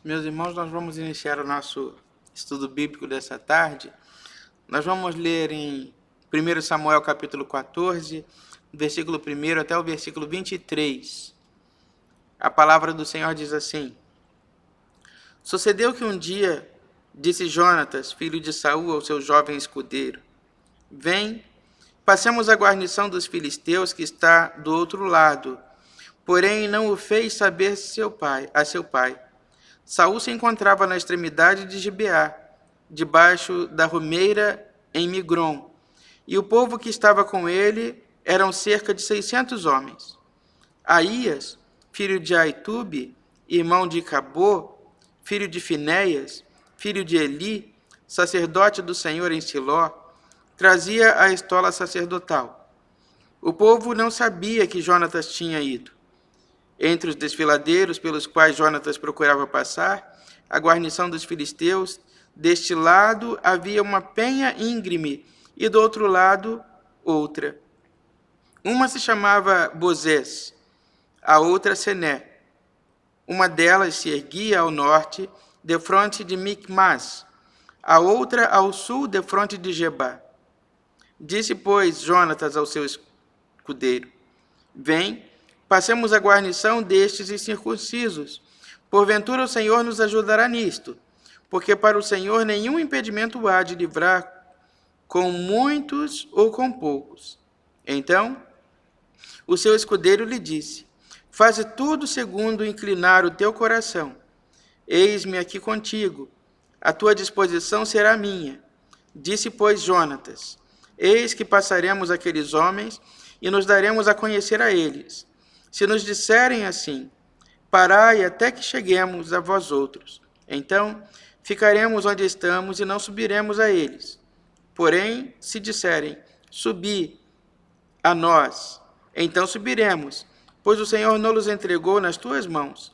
Meus irmãos, nós vamos iniciar o nosso estudo bíblico dessa tarde. Nós vamos ler em 1 Samuel capítulo 14, versículo 1 até o versículo 23. A palavra do Senhor diz assim: Sucedeu que um dia disse Jonatas, filho de Saul, ao seu jovem escudeiro: Vem, passemos a guarnição dos filisteus que está do outro lado. Porém, não o fez saber a seu pai. Saul se encontrava na extremidade de Gibeá, debaixo da romeira em Migrom, e o povo que estava com ele eram cerca de 600 homens. Aías, filho de Aitube, irmão de Cabô, filho de Finéias, filho de Eli, sacerdote do Senhor em Siló, trazia a estola sacerdotal. O povo não sabia que Jonatas tinha ido. Entre os desfiladeiros pelos quais Jonatas procurava passar, a guarnição dos filisteus, deste lado havia uma penha íngreme e do outro lado outra. Uma se chamava Bozés, a outra Sené. Uma delas se erguia ao norte, defronte de Micmas, a outra ao sul, defronte de Gebá. Disse, pois, Jonatas ao seu escudeiro: Vem, passemos a guarnição destes incircuncisos. Porventura o Senhor nos ajudará nisto, porque para o Senhor nenhum impedimento há de livrar com muitos ou com poucos. Então, o seu escudeiro lhe disse: Faze tudo segundo inclinar o teu coração. Eis-me aqui contigo, a tua disposição será minha. Disse, pois, Jonatas: Eis que passaremos aqueles homens e nos daremos a conhecer a eles. Se nos disserem assim: Parai até que cheguemos a vós outros, então ficaremos onde estamos e não subiremos a eles. Porém, se disserem: Subi a nós, então subiremos, pois o Senhor nos entregou nas tuas mãos.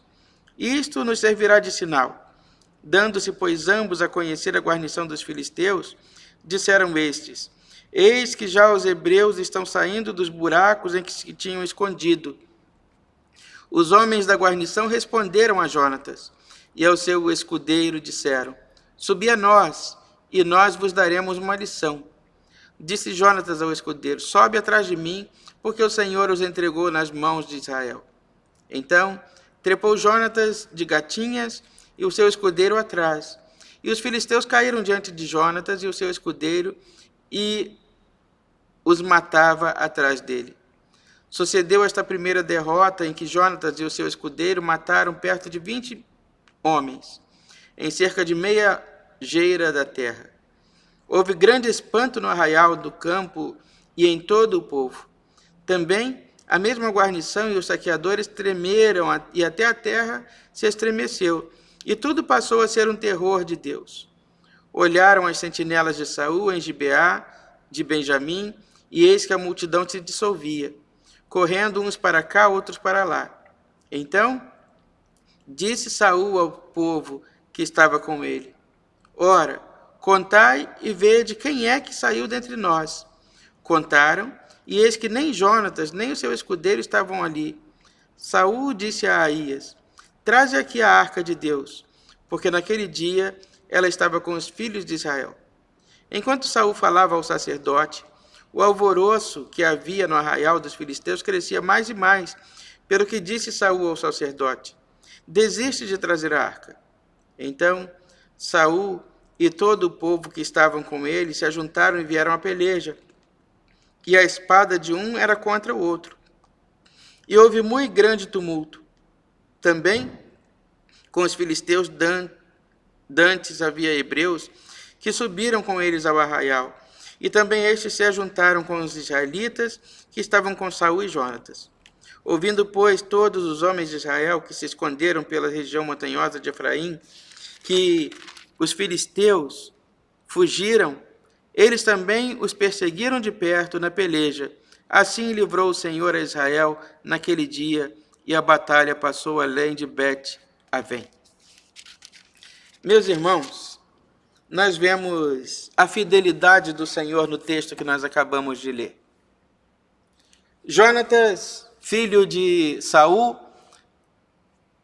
Isto nos servirá de sinal. Dando-se, pois, ambos a conhecer a guarnição dos filisteus, disseram estes: Eis que já os hebreus estão saindo dos buracos em que se tinham escondido. Os homens da guarnição responderam a Jonatas, e ao seu escudeiro disseram: Subi a nós, e nós vos daremos uma lição. Disse Jonatas ao escudeiro: Sobe atrás de mim, porque o Senhor os entregou nas mãos de Israel. Então trepou Jonatas de gatinhas, e o seu escudeiro atrás. E os filisteus caíram diante de Jonatas e o seu escudeiro, e os matava atrás dele. Sucedeu esta primeira derrota em que Jonatas e o seu escudeiro mataram perto de 20 homens, em cerca de meia geira da terra. Houve grande espanto no arraial do campo e em todo o povo. Também a mesma guarnição e os saqueadores tremeram, e até a terra se estremeceu, e tudo passou a ser um terror de Deus. Olharam as sentinelas de Saul em Gibeá, de Benjamim, e eis que a multidão se dissolvia, correndo uns para cá, outros para lá. Então disse Saul ao povo que estava com ele: Ora, contai e vede quem é que saiu dentre nós. Contaram, e eis que nem Jonatas, nem o seu escudeiro estavam ali. Saul disse a Aías: Traze aqui a arca de Deus, porque naquele dia ela estava com os filhos de Israel. Enquanto Saul falava ao sacerdote, o alvoroço que havia no arraial dos filisteus crescia mais e mais, pelo que disse Saul ao sacerdote: Desiste de trazer a arca. Então Saul e todo o povo que estavam com ele se ajuntaram e vieram à peleja, e a espada de um era contra o outro. E houve muito grande tumulto. Também com os filisteus dantes havia hebreus que subiram com eles ao arraial, e também estes se ajuntaram com os israelitas que estavam com Saul e Jonatas. Ouvindo, pois, todos os homens de Israel que se esconderam pela região montanhosa de Efraim, que os filisteus fugiram, eles também os perseguiram de perto na peleja. Assim livrou o Senhor a Israel naquele dia, e a batalha passou além de Bet-Avém. Meus irmãos, nós vemos a fidelidade do Senhor no texto que nós acabamos de ler. Jonatas, filho de Saul,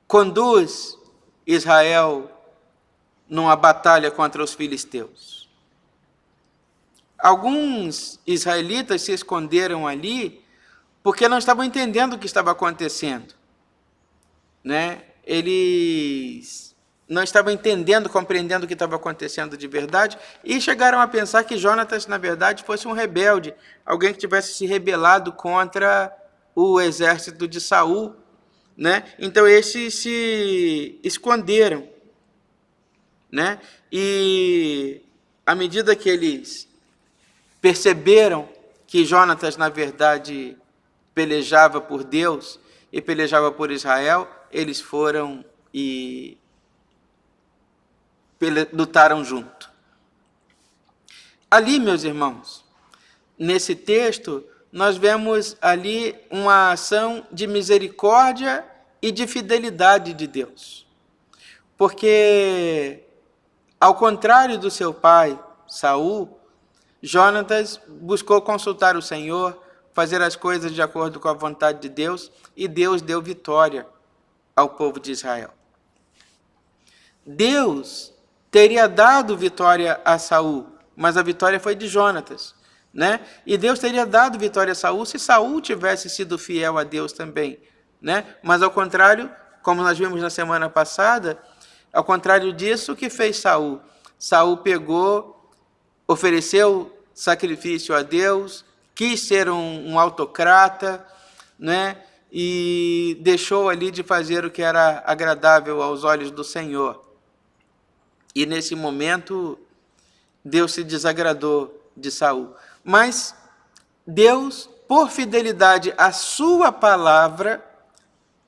conduz Israel numa batalha contra os filisteus. Alguns israelitas se esconderam ali porque não estavam entendendo o que estava acontecendo, né? Eles não estavam entendendo, compreendendo o que estava acontecendo de verdade, e chegaram a pensar que Jonatas, na verdade, fosse um rebelde, alguém que tivesse se rebelado contra o exército de Saul, né? Então esses se esconderam, né? E à medida que eles perceberam que Jonatas, na verdade, pelejava por Deus e pelejava por Israel, eles foram e lutaram junto. Ali, meus irmãos, nesse texto, nós vemos ali uma ação de misericórdia e de fidelidade de Deus. Porque, ao contrário do seu pai, Saul, Jonatas buscou consultar o Senhor, fazer as coisas de acordo com a vontade de Deus, e Deus deu vitória ao povo de Israel. Deus teria dado vitória a Saul, mas a vitória foi de Jonatas, né? E Deus teria dado vitória a Saul se Saul tivesse sido fiel a Deus também, né? Mas ao contrário, como nós vimos na semana passada, ao contrário disso, o que fez Saul? Saul pegou, ofereceu sacrifício a Deus, quis ser um autocrata, né? E deixou ali de fazer o que era agradável aos olhos do Senhor. E nesse momento, Deus se desagradou de Saul. Mas Deus, por fidelidade à sua palavra,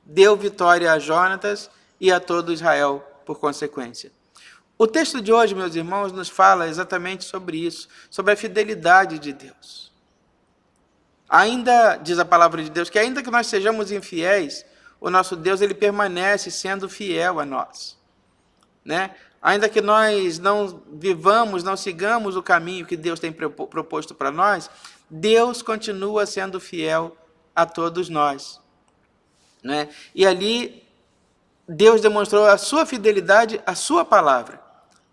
deu vitória a Jonatas e a todo Israel por consequência. O texto de hoje, meus irmãos, nos fala exatamente sobre isso, sobre a fidelidade de Deus. Ainda, diz a palavra de Deus, que ainda que nós sejamos infiéis, o nosso Deus, ele permanece sendo fiel a nós, né? Ainda que nós não vivamos, não sigamos o caminho que Deus tem proposto para nós, Deus continua sendo fiel a todos nós, né? E ali, Deus demonstrou a sua fidelidade à sua palavra,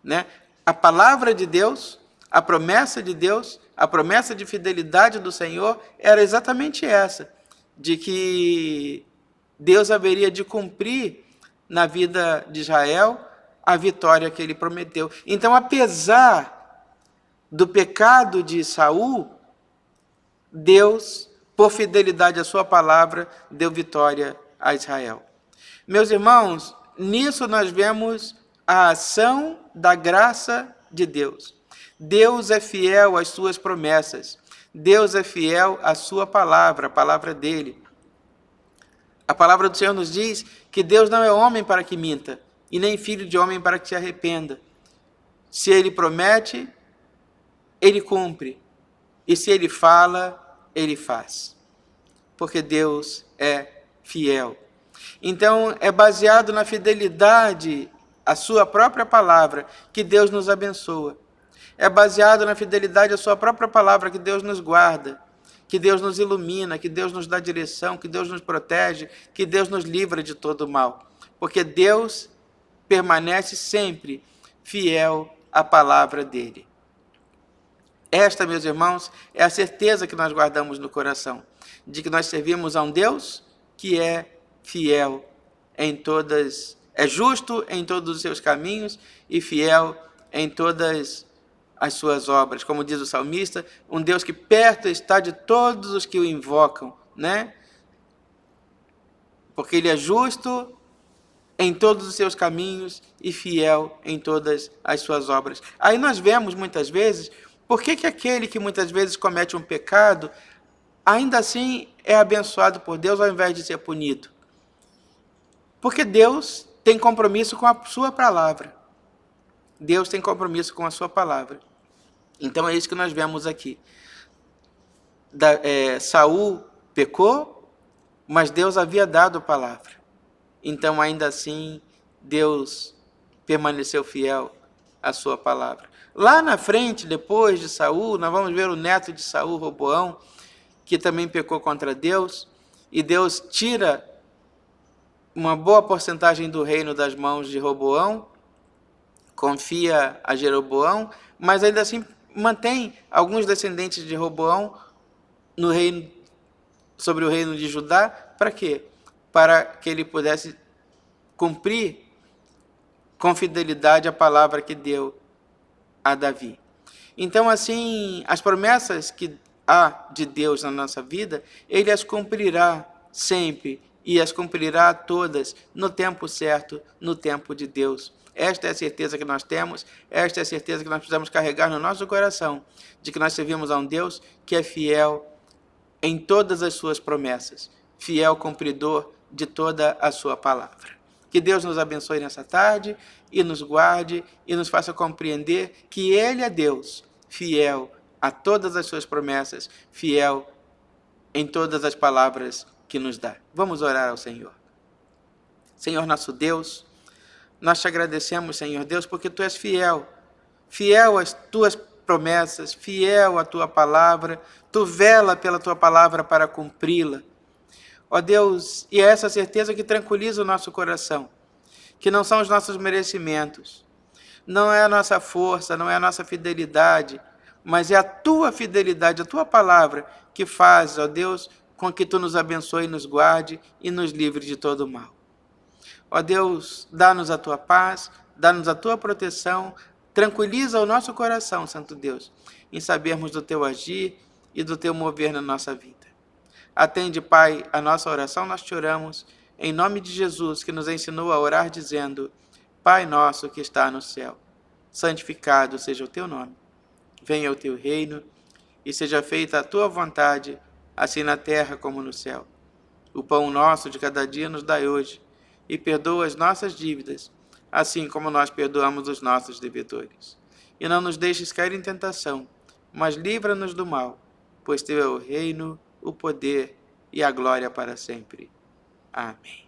né? A palavra de Deus, a promessa de Deus, a promessa de fidelidade do Senhor era exatamente essa, de que Deus haveria de cumprir na vida de Israel a vitória que ele prometeu. Então, apesar do pecado de Saul, Deus, por fidelidade à sua palavra, deu vitória a Israel. Meus irmãos, nisso nós vemos a ação da graça de Deus. Deus é fiel às suas promessas. Deus é fiel à sua palavra, a palavra dele. A palavra do Senhor nos diz que Deus não é homem para que minta, e nem filho de homem para que se arrependa. Se ele promete, ele cumpre. E se ele fala, ele faz. Porque Deus é fiel. Então, é baseado na fidelidade à sua própria palavra que Deus nos abençoa. É baseado na fidelidade à sua própria palavra que Deus nos guarda, que Deus nos ilumina, que Deus nos dá direção, que Deus nos protege, que Deus nos livra de todo mal. Porque Deus permanece sempre fiel à palavra dele. Esta, meus irmãos, é a certeza que nós guardamos no coração, de que nós servimos a um Deus que é fiel em todas, é justo em todos os seus caminhos e fiel em todas as suas obras. Como diz o salmista, um Deus que perto está de todos os que o invocam, né? Porque ele é justo em todos os seus caminhos e fiel em todas as suas obras. Aí nós vemos muitas vezes, por que aquele que muitas vezes comete um pecado, ainda assim é abençoado por Deus ao invés de ser punido? Porque Deus tem compromisso com a sua palavra. Deus tem compromisso com a sua palavra. Então é isso que nós vemos aqui. Saul pecou, mas Deus havia dado a palavra. Então, ainda assim, Deus permaneceu fiel à sua palavra. Lá na frente, depois de Saul, nós vamos ver o neto de Saul, Roboão, que também pecou contra Deus, e Deus tira uma boa porcentagem do reino das mãos de Roboão, confia a Jeroboão, mas ainda assim mantém alguns descendentes de Roboão no reino, sobre o reino de Judá. Para quê? Para que ele pudesse cumprir com fidelidade a palavra que deu a Davi. Então, assim, as promessas que há de Deus na nossa vida, Ele as cumprirá sempre e as cumprirá todas no tempo certo, no tempo de Deus. Esta é a certeza que nós temos, esta é a certeza que nós precisamos carregar no nosso coração, de que nós servimos a um Deus que é fiel em todas as suas promessas, fiel cumpridor de toda a sua palavra. Que Deus nos abençoe nessa tarde e nos guarde e nos faça compreender que Ele é Deus, fiel a todas as suas promessas, fiel em todas as palavras que nos dá. Vamos orar ao Senhor. Senhor nosso Deus, nós te agradecemos, Senhor Deus, porque Tu és fiel, fiel às Tuas promessas, fiel à Tua palavra, Tu vela pela Tua palavra para cumpri-la. Ó Deus, e é essa certeza que tranquiliza o nosso coração, que não são os nossos merecimentos, não é a nossa força, não é a nossa fidelidade, mas é a Tua fidelidade, a Tua palavra, que faz, ó Deus, com que Tu nos abençoe, nos guarde e nos livre de todo o mal. Ó Deus, dá-nos a Tua paz, dá-nos a Tua proteção, tranquiliza o nosso coração, Santo Deus, em sabermos do Teu agir e do Teu mover na nossa vida. Atende, Pai, a nossa oração, nós te oramos, em nome de Jesus, que nos ensinou a orar dizendo: Pai nosso que está no céu, santificado seja o Teu nome. Venha o Teu reino e seja feita a Tua vontade, assim na terra como no céu. O pão nosso de cada dia nos dai hoje, e perdoa as nossas dívidas, assim como nós perdoamos os nossos devedores. E não nos deixes cair em tentação, mas livra-nos do mal, pois Teu é o reino, o poder e a glória para sempre. Amém.